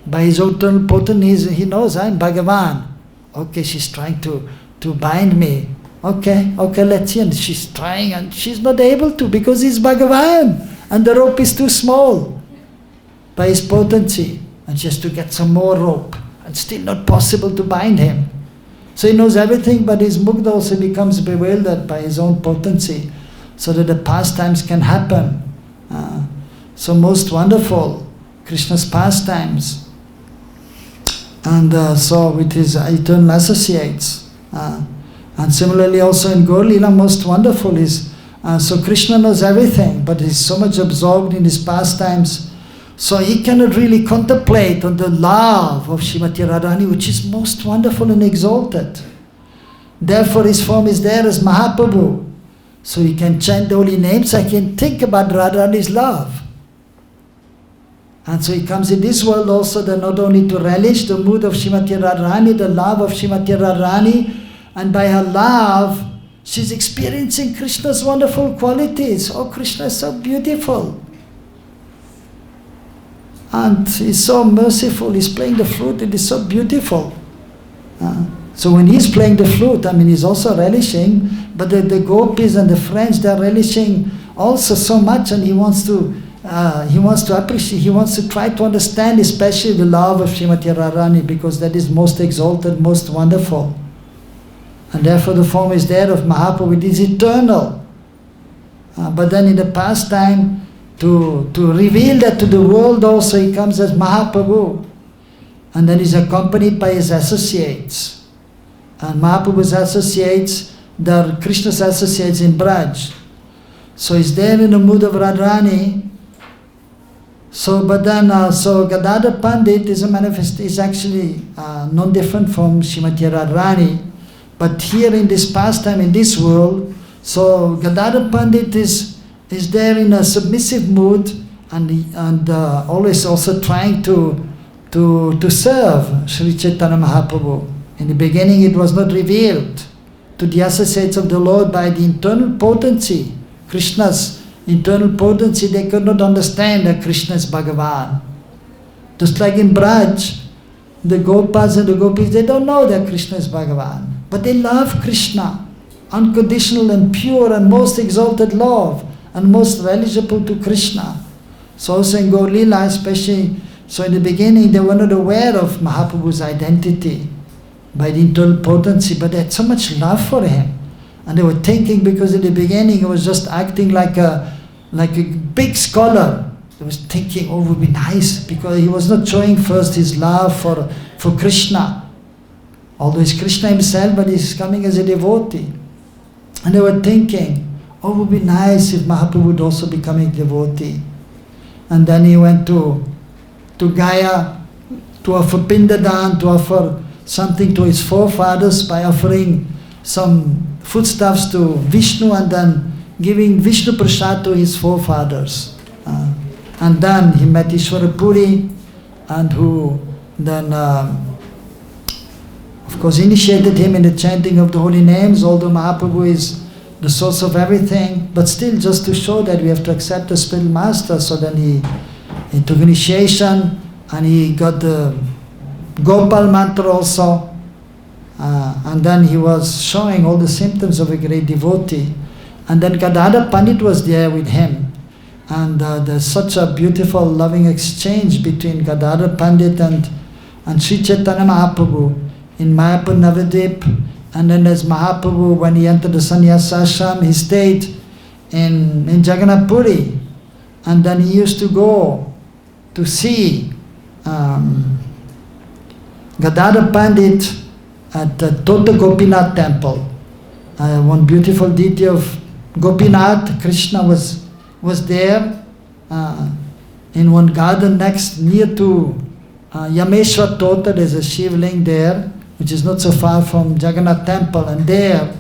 by his own potent, he knows I'm Bhagavan. Okay, she's trying to bind me. Okay, let's see. And she's trying and she's not able to because he's Bhagavan. And the rope is too small by his potency, and she has to get some more rope, and still not possible to bind him. So he knows everything, but his Mukunda also becomes bewildered by his own potency, so that the pastimes can happen. So most wonderful, Krishna's pastimes. And so with his eternal associates. And similarly also in Gaur Leela, most wonderful is, so Krishna knows everything, but he's so much absorbed in his pastimes, so he cannot really contemplate on the love of Srimati Radharani, which is most wonderful and exalted. Therefore his form is there as Mahaprabhu. So he can chant the holy names, I can think about Radharani's love. And so he comes in this world also, that not only to relish the mood of Srimati Radharani, the love of Srimati Radharani, and by her love, she's experiencing Krishna's wonderful qualities. Oh, Krishna is so beautiful. And he's so merciful, he's playing the flute, it is so beautiful. So when he's playing the flute, I mean, he's also relishing, but the gopis and the friends, they're relishing also so much, and he wants to appreciate, he wants to try to understand especially the love of Srimati Radharani, because that is most exalted, most wonderful. And therefore the form is there of Mahaprabhu, it is eternal. But then in the pastime, to reveal that to the world also, he comes as Mahaprabhu. And then he's accompanied by his associates. And Mahaprabhu's associates, they're Krishna's associates in Braj. So he's there in the mood of Radharani. So, but then, so Gadadhar Pandit is actually non different from Srimati Radharani. But here in this pastime, in this world, so Gadadhar Pandit is there in a submissive mood, and always also trying to serve Sri Chaitanya Mahaprabhu. In the beginning it was not revealed to the associates of the Lord by the internal potency, Krishna's internal potency. They could not understand that Krishna is Bhagavan. Just like in Braj, the Gopas and the Gopis, they don't know that Krishna is Bhagavan, but they love Krishna, unconditional and pure and most exalted love, and most reliable to Krishna. So also in Gaur Leela especially, so in the beginning they were not aware of Mahaprabhu's identity by the internal potency, but they had so much love for him. And they were thinking, because in the beginning he was just acting like a big scholar. They was thinking, oh, it would be nice, because he was not showing first his love for Krishna. Although he's Krishna himself, but he's coming as a devotee. And they were thinking, oh, it would be nice if Mahaprabhu would also become a devotee. And then he went to Gaya to offer Pindadan, to offer something to his forefathers by offering some foodstuffs to Vishnu, and then giving Vishnu Prasad to his forefathers. And then he met Ishvara Puri, and who then, of course, initiated him in the chanting of the holy names, although Mahaprabhu is the source of everything, but still just to show that we have to accept the spiritual master. So then he took initiation, and he got the Gopal mantra also, and then he was showing all the symptoms of a great devotee. And then Gadadhar Pandit was there with him, and there's such a beautiful loving exchange between Gadadhar Pandit and Sri Chaitanya Mahaprabhu in Mayapur Navadvip. And then there's Mahaprabhu, when he entered the sannyasa ashram, he stayed in Jagannath Puri, and then he used to go to see Gadadhar Pandit at the Tota Gopinath temple. One beautiful deity of Gopinath, Krishna was there in one garden near to Yameshwar Tota. There's a Shivling there, which is not so far from Jagannath temple, and there,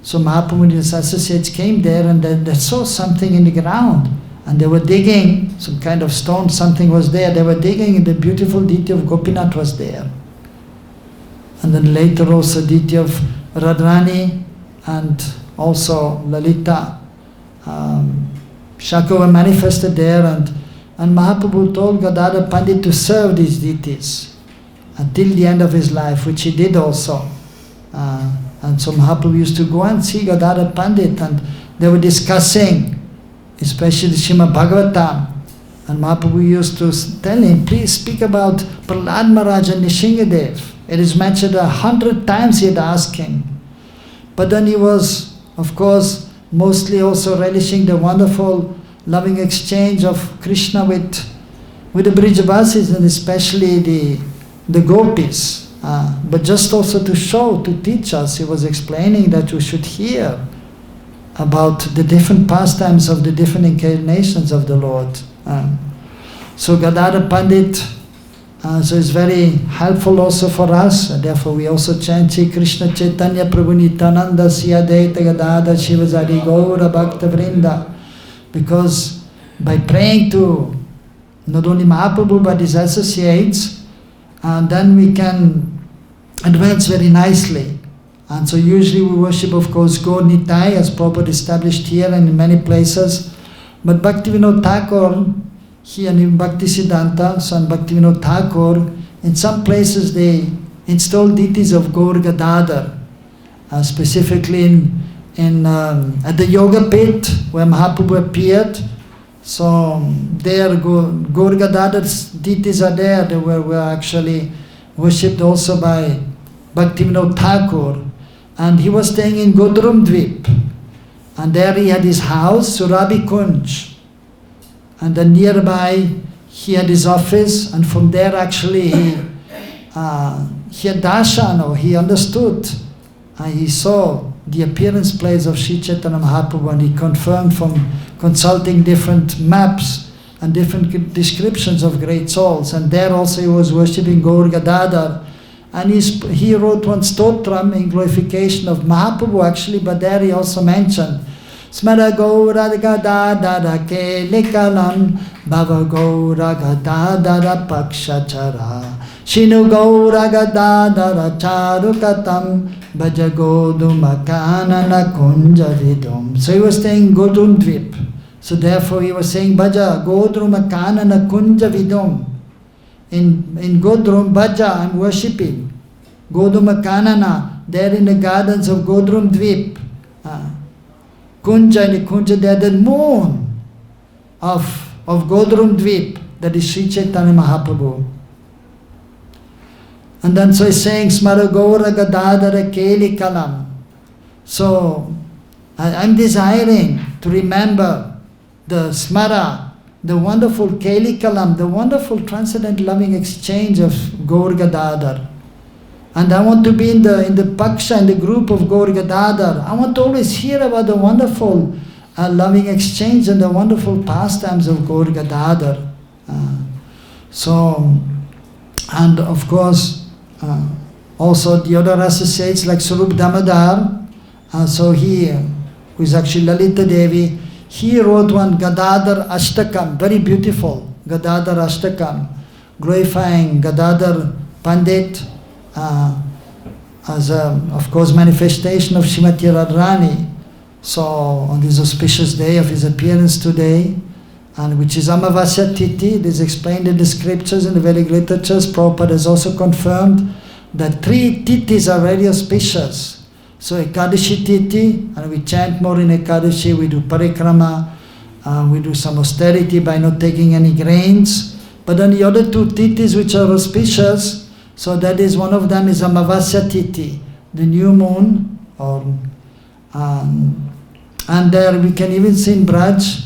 so Mahaprabhu and his associates came there, and they saw something in the ground, and they were digging, some kind of stone, something was there, they were digging, and the beautiful deity of Gopinath was there. And then later also deity of Radharani and also Lalita, Shaka were manifested there, and Mahaprabhu told Gadadhar Pandit to serve these deities until the end of his life, which he did also. And so Mahaprabhu used to go and see Gadadhar Pandit, and they were discussing, especially Srimad Bhagavatam. And Mahaprabhu used to tell him, please speak about Prahlad Maharaj and Nrsimhadev. It is mentioned 100 times he had asked him. But then he was, of course, mostly also relishing the wonderful loving exchange of Krishna with the Brijavasis, and especially the gopis. But just also to show, to teach us, he was explaining that we should hear about the different pastimes of the different incarnations of the Lord. So Gadadhar Pandit so it's very helpful also for us, and therefore we also chant Shri Krishna Chaitanya Prabhu Nityananda Sri Advaita Gadadhar Shivasari Gaura Bhakta Vrinda, because by praying to not only Mahaprabhu but his associates, then we can advance very nicely. And so usually we worship, of course, Gaur Nitai as Purport established here and in many places. But Bhaktivinoda Thakur, here in Bhakti Siddhanta, Son Bhaktivinoda Thakur, in some places they install deities of Gaur Gadadhar, specifically at the Yoga Pit where Mahaprabhu appeared. So there Gaur Gadadhar's deities are there. They were actually worshipped also by Bhaktivinoda Thakur. And he was staying in Godrum Dvip. And there he had his house, Surabhi Kunj. And then nearby he had his office, and from there actually he had darshan, or he understood. He saw the appearance place of Sri Chaitanya Mahaprabhu, and he confirmed from consulting different maps and different descriptions of great souls. And there also he was worshipping Gaur Gadadhar. And he wrote one stotram in glorification of Mahaprabhu actually, but there he also mentioned Smara Gaura Gadadhara Kelikalam Bhava Gaura Gadadhara Pakshachara Shinu Gaura Gadadhara Charukatam Bhaja Godumakanana Kunja Vidum. So he was saying Godum Dvip. So therefore he was saying Bhaja Godumakanana Kunja Vidum. In Godrum Bhaja, I'm worshipping Goduma Kanana, there in the gardens of Godrum Dvip. Kunja, in the Kunja, there the moon of Godrum Dvip, that is Sri Chaitanya Mahaprabhu. And then so he's saying Smara Gaura Gadadhara Keli Kalam. So I'm desiring to remember the Smara, the wonderful Keli Kalam, the wonderful transcendent loving exchange of Gaur Gadadhar. And I want to be in the Paksha, in the group of Gaur Gadadhar. I want to always hear about the wonderful loving exchange and the wonderful pastimes of Gaur Gadadhar. And of course, also the other associates like Sarup Damodar. So he who is actually Lalita Devi, he wrote one Gadadhar Ashtakam, very beautiful, Gadadhar Ashtakam, glorifying Gadadhar Pandit as a, of course, manifestation of Srimati Radharani. So on this auspicious day of his appearance today, and which is Amavasya Tithi, it is explained in the scriptures, in the Vedic literatures. Prabhupada has also confirmed that 3 Tithis are very auspicious. So Ekadashi Tithi, and we chant more in Ekadashi, we do parikrama, we do some austerity by not taking any grains. But then the other 2 Tithis which are auspicious, so that is, one of them is Amavasya Tithi, the new moon, and there we can even see in Braj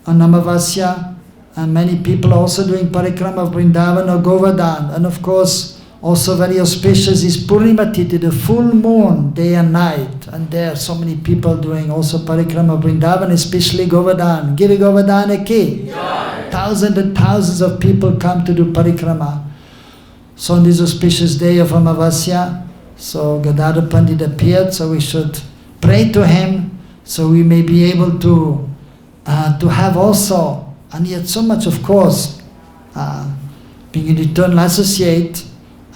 on Amavasya, and many people are also doing parikrama of Vrindavan or Govardhan. And of course, also very auspicious is Purnima Tithi, the full moon, day and night. And there are so many people doing also parikrama of Vrindavan, especially Govardhan. Giri Govardhan ki. Thousands and thousands of people come to do parikrama. So on this auspicious day of Amavasya, so Gadadhar Pandit appeared, so we should pray to him, so we may be able to have also, and yet so much, of course, being an eternal associate,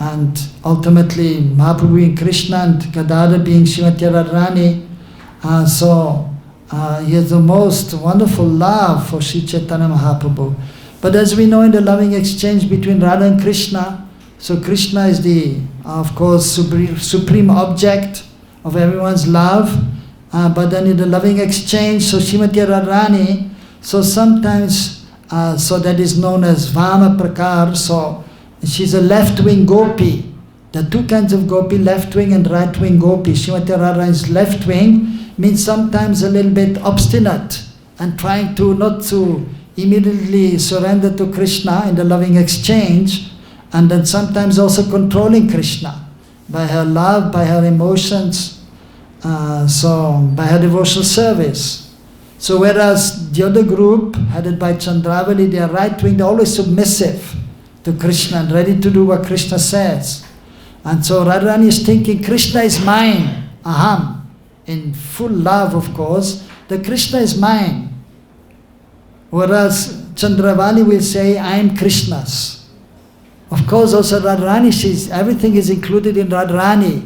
and ultimately Mahaprabhu being Krishna and Gadadhar being Srimati Radharani, so he has the most wonderful love for Sri Chaitanya Mahaprabhu. But as we know, in the loving exchange between Radha and Krishna, so Krishna is the, of course, supreme object of everyone's love. But then in the loving exchange, so Srimati Radharani, so sometimes, so that is known as Vama Prakar, so she's a left-wing gopi. There are 2 kinds of gopi, left-wing and right-wing gopi. Srimati Radharani's left-wing means sometimes a little bit obstinate and trying to not to immediately surrender to Krishna in the loving exchange, and then sometimes also controlling Krishna by her love, by her emotions, so by her devotional service. So whereas the other group, headed by Chandravali, they are right-wing, they are always submissive to Krishna and ready to do what Krishna says. And so Radharani is thinking, Krishna is mine, aham, in full love, of course, that Krishna is mine. Whereas Chandravali will say, I am Krishna's. Of course, also Radharani, everything is included in Radharani.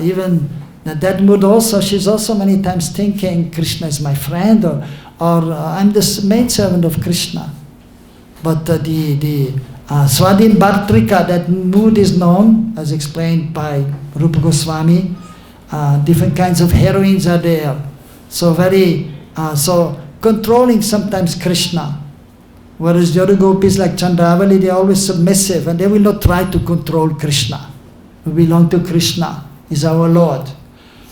Even in that mood also, she's also many times thinking, Krishna is my friend, or I'm the maidservant of Krishna. But the Swadhin Bhartrika, that mood is known, as explained by Rupa Goswami. Different kinds of heroines are there. So so controlling sometimes Krishna. Whereas the other gopis like Chandravali, they are always submissive and they will not try to control Krishna. We belong to Krishna, is our Lord.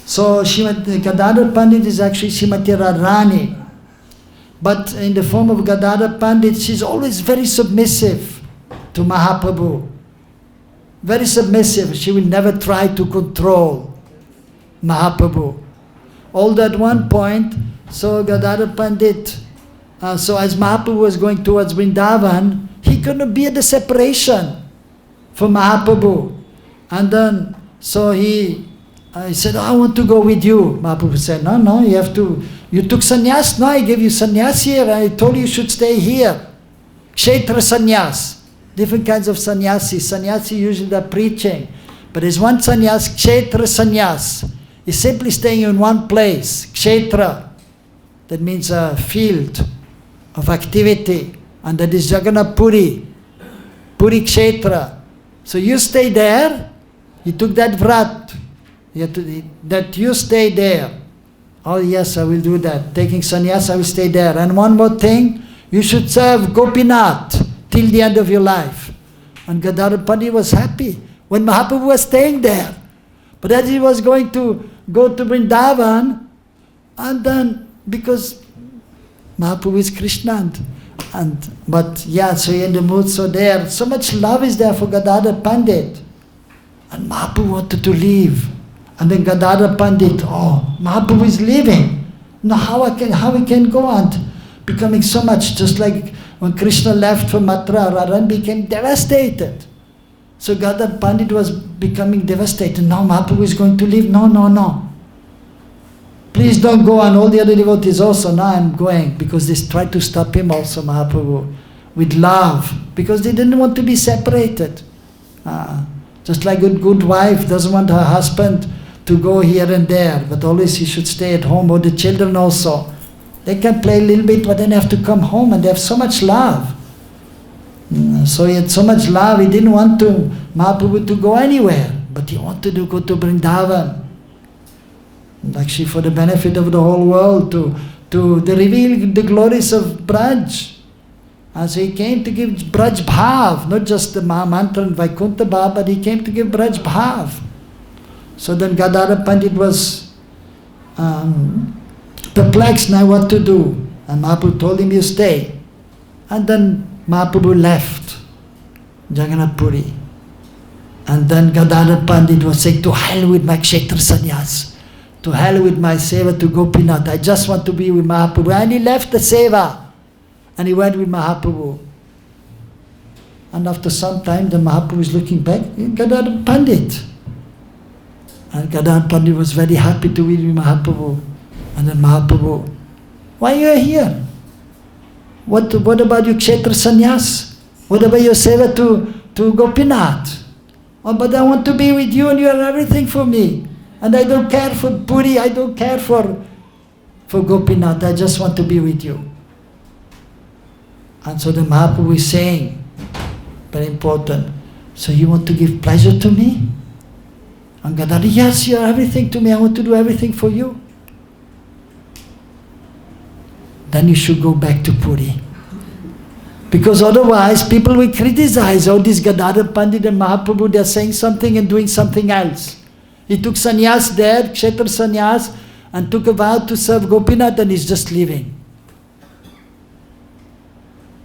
So Gadadhar Pandit is actually Srimati Radharani. But in the form of Gadadhar Pandit, she's always very submissive to Mahaprabhu. Very submissive. She will never try to control Mahaprabhu. Although at one point, so Gadadhar Pandit, so as Mahaprabhu was going towards Vrindavan, he couldn't bear the separation from Mahaprabhu. And then, so he said, I want to go with you. Mahaprabhu said, no, you have to, you took sannyas? No, I gave you sannyas here. I told you should stay here. Kshetra sannyas. Different kinds of sannyasi. Sannyasi usually are preaching. But there's one sannyas, kshetra sannyas. He's simply staying in one place. Kshetra. That means a field of activity. And that is Jagannath Puri. Puri Kshetra. So you stay there. He took that vrat. That you stay there. Oh yes, I will do that. Taking sannyas, I will stay there. And one more thing, you should serve Gopinath till the end of your life. And Gadadhar Pandit was happy when Mahaprabhu was staying there. But as he was going to go to Vrindavan, and then because Mahaprabhu is Krishna, but yeah, so in the mood, so there, so much love is there for Gadadhar Pandit. And Mahaprabhu wanted to leave. And then Gadadhar Pandit, oh, Mahaprabhu is leaving. Now how we can go on? Becoming so much, just like when Krishna left for Mathura, Radharani became devastated. So Gadadhar Pandit was becoming devastated. Now Mahaprabhu is going to leave. No. please don't go, and all the other devotees also, now I'm going, because they tried to stop him also, Mahaprabhu, with love, because they didn't want to be separated. Just like a good wife doesn't want her husband to go here and there, but always he should stay at home, or the children also. They can play a little bit, but then have to come home, and they have so much love. So he had so much love, he didn't want Mahaprabhu to go anywhere, but he wanted to go to Vrindavan. Actually for the benefit of the whole world, to reveal the glories of Braj. And so he came to give Braj Bhav, not just the Mahamantra and Vaikuntha Bhav, but he came to give Braj Bhav. So then Gadadhar Pandit was perplexed now what to do. And Mahaprabhu told him, you stay. And then Mahaprabhu left Jagannath Puri. And then Gadadhar Pandit was saying, to hell with my Kshetra Sannyas. To hell with my seva to Gopinath. I just want to be with Mahaprabhu. And he left the seva. And he went with Mahaprabhu. And after some time, the Mahaprabhu is looking back, Gadadhar Pandit. And Gadadhar Pandit was very happy to be with Mahaprabhu. And then Mahaprabhu, why are you here? What about your Kshetra Sannyas? What about your seva to Gopinath? Oh, but I want to be with you, and you are everything for me. And I don't care for Puri, I don't care for Gopinath, I just want to be with you. And so the Mahaprabhu is saying, very important, so you want to give pleasure to me? And Gadadhar, yes, you are everything to me, I want to do everything for you. Then you should go back to Puri. Because otherwise people will criticize, oh, this Gadadhar Pandit and Mahaprabhu, they are saying something and doing something else. He took sannyas there, Kshetra sannyas, and took a vow to serve Gopinath, and he's just leaving.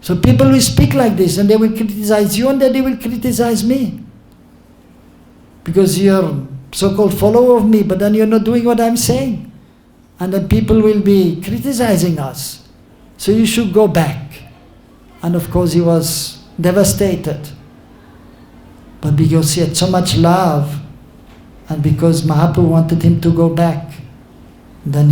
So people will speak like this, and they will criticize you, and then they will criticize me. Because you're so-called follower of me, but then you're not doing what I'm saying. And then people will be criticizing us. So you should go back. And of course he was devastated. But because he had so much love, and because Mahaprabhu wanted him to go back, then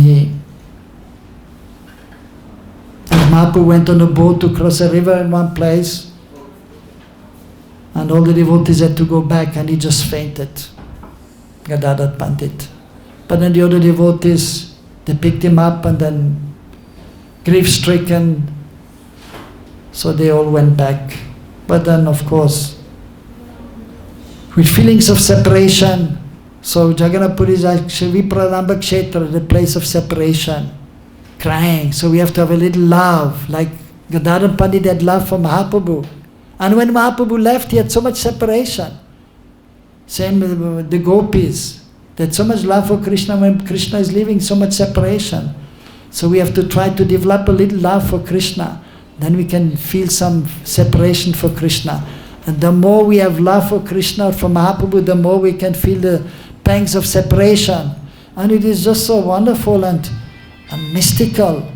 Mahaprabhu went on a boat to cross a river in one place, and all the devotees had to go back, and he just fainted, Gadadhar Pandit. But then the other devotees, they picked him up, and then grief-stricken, so they all went back. But then of course, with feelings of separation, so Jagannath Puri is actually Viprarambha Kshetra, the place of separation, crying. So we have to have a little love, like Gadadhar Pandit had love for Mahaprabhu. And when Mahaprabhu left, he had so much separation. Same with the gopis. They had so much love for Krishna. When Krishna is leaving, so much separation. So we have to try to develop a little love for Krishna. Then we can feel some separation for Krishna. And the more we have love for Krishna or for Mahaprabhu, the more we can feel the pangs of separation. And it is just so wonderful and mystical.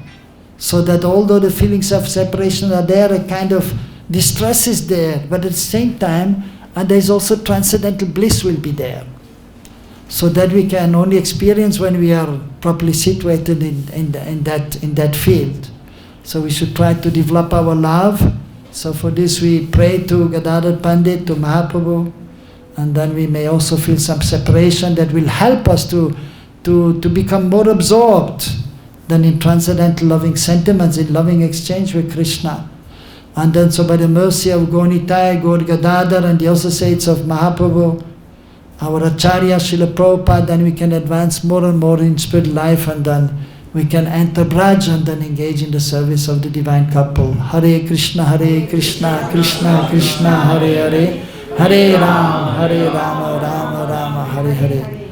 So that although the feelings of separation are there, a kind of distress is there. But at the same time, and there is also transcendental bliss will be there. So that we can only experience when we are properly situated in that field. So we should try to develop our love. So for this we pray to Gadadhar Pandit, to Mahaprabhu, and then we may also feel some separation that will help us to become more absorbed than in transcendental loving sentiments, in loving exchange with Krishna. And then so by the mercy of Gaunitai, Gaur Gadadhar, and the also saints of Mahaprabhu, our Acharya, Srila Prabhupada, then we can advance more and more in spiritual life, and then we can enter Braj and then engage in the service of the divine couple. Hare Krishna, Krishna Krishna, Hare Hare, Hare Rama, Rama Rama, Hare Hare.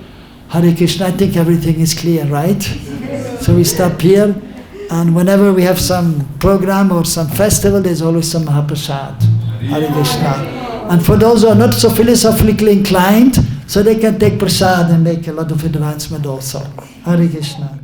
Hare Krishna, I think everything is clear, right? So we stop here, and whenever we have some program or some festival, there's always some Mahaprasad. Hare Krishna. And for those who are not so philosophically inclined, so they can take prasad and make a lot of advancement also. Hare Krishna.